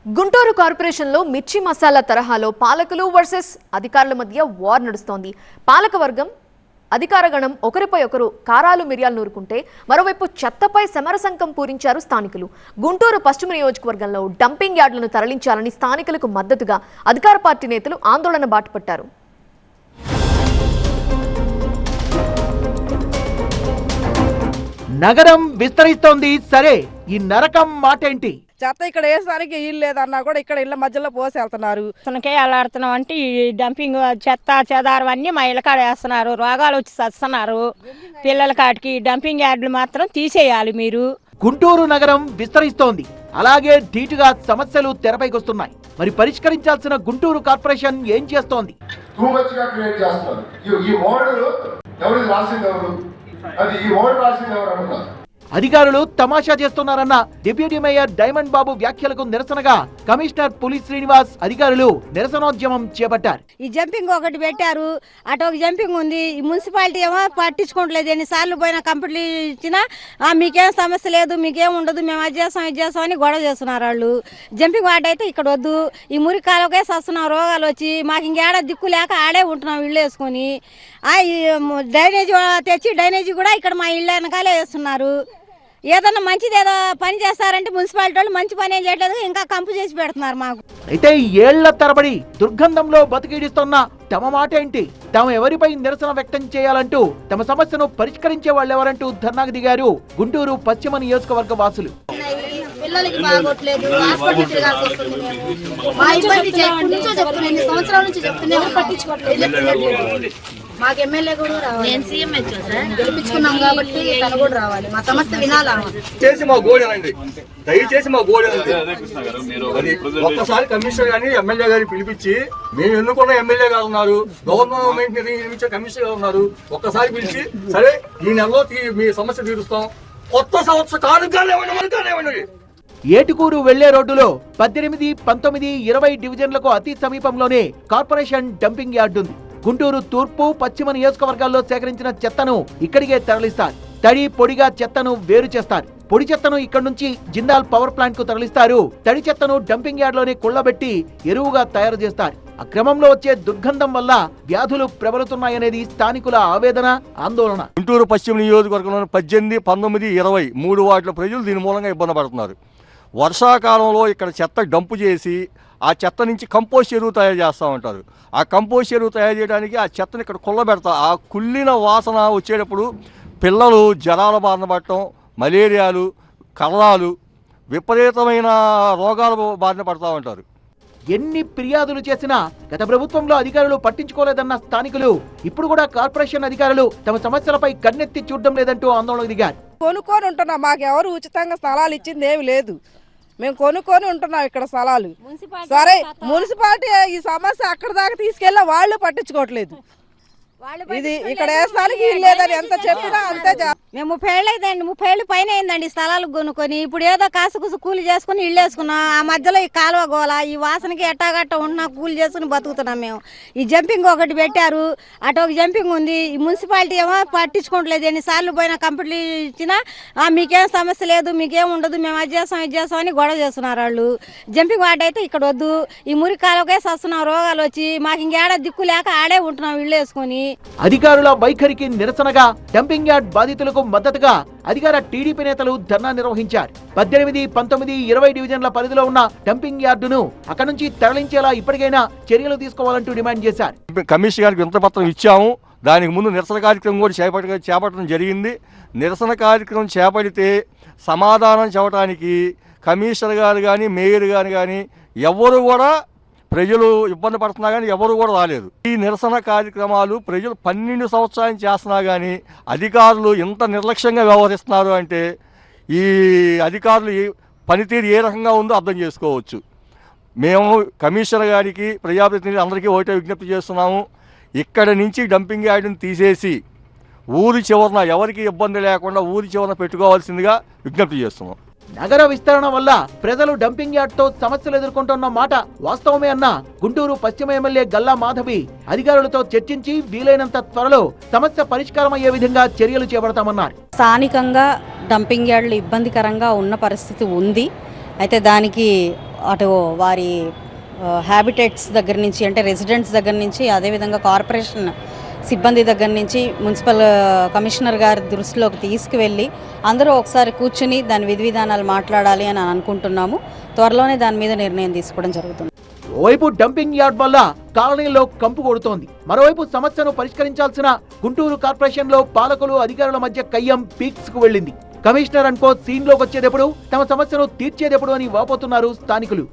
గుంటూరు కార్పొరేషన్లో మిర్చి మసాలా తరహాలో పాలకులు వర్సెస్ అధికారుల మధ్య వార్ నడుస్తోంది. పాలకవర్గం అధికారగణం ఒకరిపై ఒకరు కారాలు మిరియాలు నూరుకుంటే మరోవైపు చెత్తపై సమరసంకం పూరించారు స్థానికులు. గుంటూరు పశ్చిమ నియోజకవర్గంలో డంపింగ్ యార్డులను తరలించాలని స్థానికులకు మద్దతుగా అధికార పార్టీ నేతలు ఆందోళన బాటపట్టారు. నగరం విస్తరిస్తోంది. సరే, ఈ నరకం మాటేంటి? చెత్త ఇక్కడ వేసడానికి ఇల్లు లేదన్నా కూడా ఇక్కడ ఇళ్ళ మధ్యలో పోసి వెళ్తున్నారు. తనకే అలాడుతున్నాం అంటే ఈ డంపింగ్ చెత్త చెదారం అన్నీ మా ఇళ్ళ కాడ వేస్తున్నారు. రోగాలు వచ్చి చస్తున్నారు పిల్లల కాడికి. డంపింగ్ యార్డులు మాత్రం తీసేయాలి మీరు. గుంటూరు నగరం విస్తరిస్తోంది. అలాగే ధీటుగా సమస్యలు తెరపైకొస్తున్నాయి. మరి పరిష్కరించాల్సిన గుంటూరు కార్పొరేషన్ ఏం చేస్తోంది? అధికారులు తమాషా చేస్తున్నారన్న డిప్యూటీ మేయర్ డైమండ్ బాబు వ్యాఖ్యలకు నిరసనగా కమిషనర్ పులి శ్రీనివాస్ అధికారులు నిరసనోద్యమం చేపట్టారు. ఈ జంపింగ్ ఒకటి పెట్టారు, అటు ఒక జంపింగ్ ఉంది. ఈ మున్సిపాలిటీ ఏమో పట్టించుకోవట్లేదు. ఎన్నిసార్లు పోయినా కంప్లీట్ ఇచ్చినా మీకేం సమస్య లేదు, మీకేం ఉండదు, మేము అది చేస్తాం అని గొడవ చేస్తున్నారు వాళ్ళు. జంపింగ్ వాటి అయితే ఇక్కడ వద్దు, ఈ మురికి కాలకే వస్తున్నాం రోగాలు వచ్చి. మాకు ఇంకేడ దిక్కు లేక ఆడే ఉంటున్నాం ఇళ్ళు వేసుకొని. ఈ డ్రైనేజీ తెచ్చి డ్రైనేజీ కూడా ఇక్కడ మా ఇళ్ళ వెనకాలే వేస్తున్నారు. ఏదన్నా మంచిది ఏదో పని చేస్తారంటే మున్సిపాలిటీ వాళ్ళు మంచి పని ఏం చేయట్లేదు, ఇంకా కంపు చేసి పెడుతున్నారు మాకు. అయితే ఏళ్ల తరబడి దుర్గంధంలో బతికిడిస్తున్న తమ మాట ఏంటి? తాము ఎవరిపై నిరసన వ్యక్తం చేయాలంటూ తమ సమస్యను పరిష్కరించే వాళ్ళెవరంటూ ధర్నాకు దిగారు గుంటూరు పశ్చిమ నియోజకవర్గ వాసులు. పిల్లలకి బాగోట్లేదు, హాస్పిటల్ తిరగాల్సి వస్తుంది. మా ఇబ్బంది చెప్తున్నా, ఎన్ని సంవత్సరాల నుంచి చెప్తున్నా పట్టించుకోవట్లేదు. మాకు ఎమ్మెల్యే కూడా రావాలి, గెలిపించుకున్నాం కాబట్టి తను కూడా రావాలి. మా సమస్య వినాలా? చేసి మా గోడేనండి, దయచేసి మా గోడేనండి. ఒక్కసారి కమిషనర్ గాని ఎమ్మెల్యే గారిని పిలిపించి, మేము ఎన్నుకున్న ఎమ్మెల్యే గారు ఉన్నారు, గవర్నమెంట్ నిర్మించే కమిషనర్ గారు ఉన్నారు, ఒక్కసారి పిలిచి సరే ఈ నెలలో మీ సమస్య తీరుస్తాం, కొత్త సంవత్సర కానుకలేవండి. ఏటుకూరు వెళ్లే రోడ్డులో 18, 19, 20 డివిజన్లకు అతి సమీపంలోనే కార్పొరేషన్ డంపింగ్ యార్డు ఉంది. గుంటూరు తూర్పు పశ్చిమ నియోజకవర్గాల్లో సేకరించిన చెత్తను ఇక్కడికే తరలిస్తారు. తడి పొడిగా చెత్తను వేరు చేస్తారు. పొడి చెత్తను ఇక్కడి నుంచి జిందాల్ పవర్ ప్లాంట్ కు తరలిస్తారు. తడి చెత్తను డంపింగ్ యార్డ్ లోనే కుళ్లబెట్టి ఎరువుగా తయారు చేస్తారు. ఆ క్రమంలో వచ్చే దుర్గంధం వల్ల వ్యాధులు ప్రబలుతున్నాయనేది స్థానికుల ఆవేదన, ఆందోళన. గుంటూరు పశ్చిమ నియోజకవర్గంలో 18, 19, 20 3 వార్డుల ప్రజలు దీని మూలంగా ఇబ్బంది పడుతున్నారు. వర్షాకాలంలో ఇక్కడ చెత్త డంపు చేసి ఆ చెత్త నుంచి కంపోస్ట్ ఎరువు తయారు చేస్తూ ఉంటారు. ఆ కంపోస్ట్ ఎరువు తయారు చేయడానికి ఆ చెత్తని ఇక్కడ కుళ్ళబెడతా. ఆ కుళ్ళిన వాసన వచ్చేటప్పుడు పిల్లలు జ్వరాల బారిన పడటం, మలేరియాలు, కలరాలు, విపరీతమైన రోగాల బారిన పడుతూ ఉంటారు. ఎన్ని ఫిర్యాదులు చేసినా గత ప్రభుత్వంలో అధికారులు పట్టించుకోలేదన్న స్థానికులు ఇప్పుడు కూడా కార్పొరేషన్ అధికారులు తమ సమస్యలపై కన్నెత్తి చూడడం లేదంటూ ఆందోళనకు దిగారు. కొనుక్కొని ఉంటున్నాం, మాకు ఎవరు ఉచితంగా స్థలాలు ఇచ్చింది ఏమి లేదు. మేము కొనుక్కొని ఉంటున్నాం ఇక్కడ స్థలాలు. సరే మున్సిపాలిటీ ఈ సమస్య అక్కడ దాకా తీసుకెళ్ళి వాళ్ళు పట్టించుకోవట్లేదు. ఇది ఇక్కడ వేస్తానికి ఇల్లు లేదని ఎంత చెప్పినా అంతే. మేము 30 ఏళ్ళు అయిందండి, 30 ఏళ్ళు పైన అయిందండి స్థలాలు కొనుక్కొని. ఇప్పుడు ఏదో కాసుకుసు కూలి చేసుకుని ఇల్లు వేసుకున్నాం. ఆ మధ్యలో ఈ కాలువ గోల, ఈ వాసనకి ఎట్టాగట్ట ఉంటున్నా కూలి చేసుకుని బతుకుతున్నాం మేము. ఈ జంపింగ్ ఒకటి పెట్టారు, అటు ఒక జంపింగ్ ఉంది. ఈ మున్సిపాలిటీ ఏమో పట్టించుకోవట్లేదు. ఎన్నిసార్లు పోయినా కంప్లీట్ ఇచ్చినా మీకేం సమస్య లేదు, మీకేం ఉండదు, మేము అది చేస్తాం అని గొడవ చేస్తున్నారు వాళ్ళు. జంపింగ్ వాటి అయితే ఇక్కడ వద్దు, ఈ మురికి కాలువకే వస్తున్నాం రోగాలు వచ్చి. మాకు ఇంకేడ దిక్కు లేక ఆడే ఉంటున్నాం ఇల్లు వేసుకొని. అధికారుల వైఖరికి నిరసనగా డంపింగ్ యార్డ్ బాధితులకు మద్దతుగా అధికార టీడీపీ నేతలు ధర్నా నిర్వహించారు. 18, 19, 20 డివిజన్ల పరిధిలో ఉన్న డంపింగ్ యార్డును అక్కడి నుంచి తరలించేలా ఇప్పటికైనా చర్యలు తీసుకోవాలంటూ డిమాండ్ చేశారు. కమిషనర్ గారికి వినతిపత్రం ఇచ్చాము. దానికి ముందు నిరసన కార్యక్రమం కూడా చేపట్టడం జరిగింది. నిరసన కార్యక్రమం చేపడితే సమాధానం చెప్పడానికి కమిషనర్ గారు కానీ మేయర్ గారు కానీ ఎవరు కూడా, ప్రజలు ఇబ్బంది పడుతున్నా కానీ ఎవరు కూడా రాలేదు. ఈ నిరసన కార్యక్రమాలు ప్రజలు 12 సంవత్సరాలు చేస్తున్నా కానీ అధికారులు ఇంత నిర్లక్ష్యంగా వ్యవహరిస్తున్నారు అంటే ఈ అధికారులు పనితీరు ఏ రకంగా ఉందో అర్థం చేసుకోవచ్చు. మేము కమిషనర్ గారికి, ప్రజాప్రతినిధులు అందరికీ ఒకటే విజ్ఞప్తి చేస్తున్నాము. ఇక్కడి నుంచి డంపింగ్ యార్డుని తీసేసి ఊరి చివరన ఎవరికి ఇబ్బంది లేకుండా ఊరి చివరన పెట్టుకోవాల్సిందిగా విజ్ఞప్తి చేస్తున్నాం. నగర విస్తరణ వల్ల ప్రజలు డంపింగ్ యార్డ్ తో సమస్యలు ఎదుర్కొంటున్న మాట వాస్తవమే అన్న గుంటూరు పశ్చిమ ఎమ్మెల్యే గల్లా మాధవి అధికారులతో చర్చించి వీలైనంత త్వరలో సమస్య పరిష్కారం అయ్యే విధంగా చర్యలు చేపడతామన్నారు. స్థానికంగా డంపింగ్ యార్డులు ఇబ్బందికరంగా ఉన్న పరిస్థితి ఉంది. అయితే దానికి అటు వారి హ్యాబిటేట్స్ దగ్గర నుంచి అంటే రెసిడెంట్స్ దగ్గర నుంచి అదేవిధంగా కార్పొరేషన్ సిబ్బంది దగ్గర నుంచి మున్సిపల్ కమిషనర్ గారి దృష్టిలోకి తీసుకువెళ్ళి అందరూ ఒకసారి కూర్చుని దాని విధి విధానాలు మాట్లాడాలి అని అనుకుంటున్నాము. త్వరలోనే దాని మీద నిర్ణయం తీసుకోవడం జరుగుతుంది. ఓవైపు డంపింగ్ యార్డ్ వల్ల కాలనీలో కంపు కొడుతోంది, మరోవైపు సమస్యను పరిష్కరించాల్సిన గుంటూరు కార్పొరేషన్ లో పాలకులు అధికారుల మధ్య కయ్యం పీక్స్ కు వెళ్ళింది. కమిషనర్ అనుకో సీన్ లోకి వచ్చేదెప్పుడు, తమ సమస్యను తీర్చేదెప్పుడు అని వాపోతున్నారు స్థానికులు.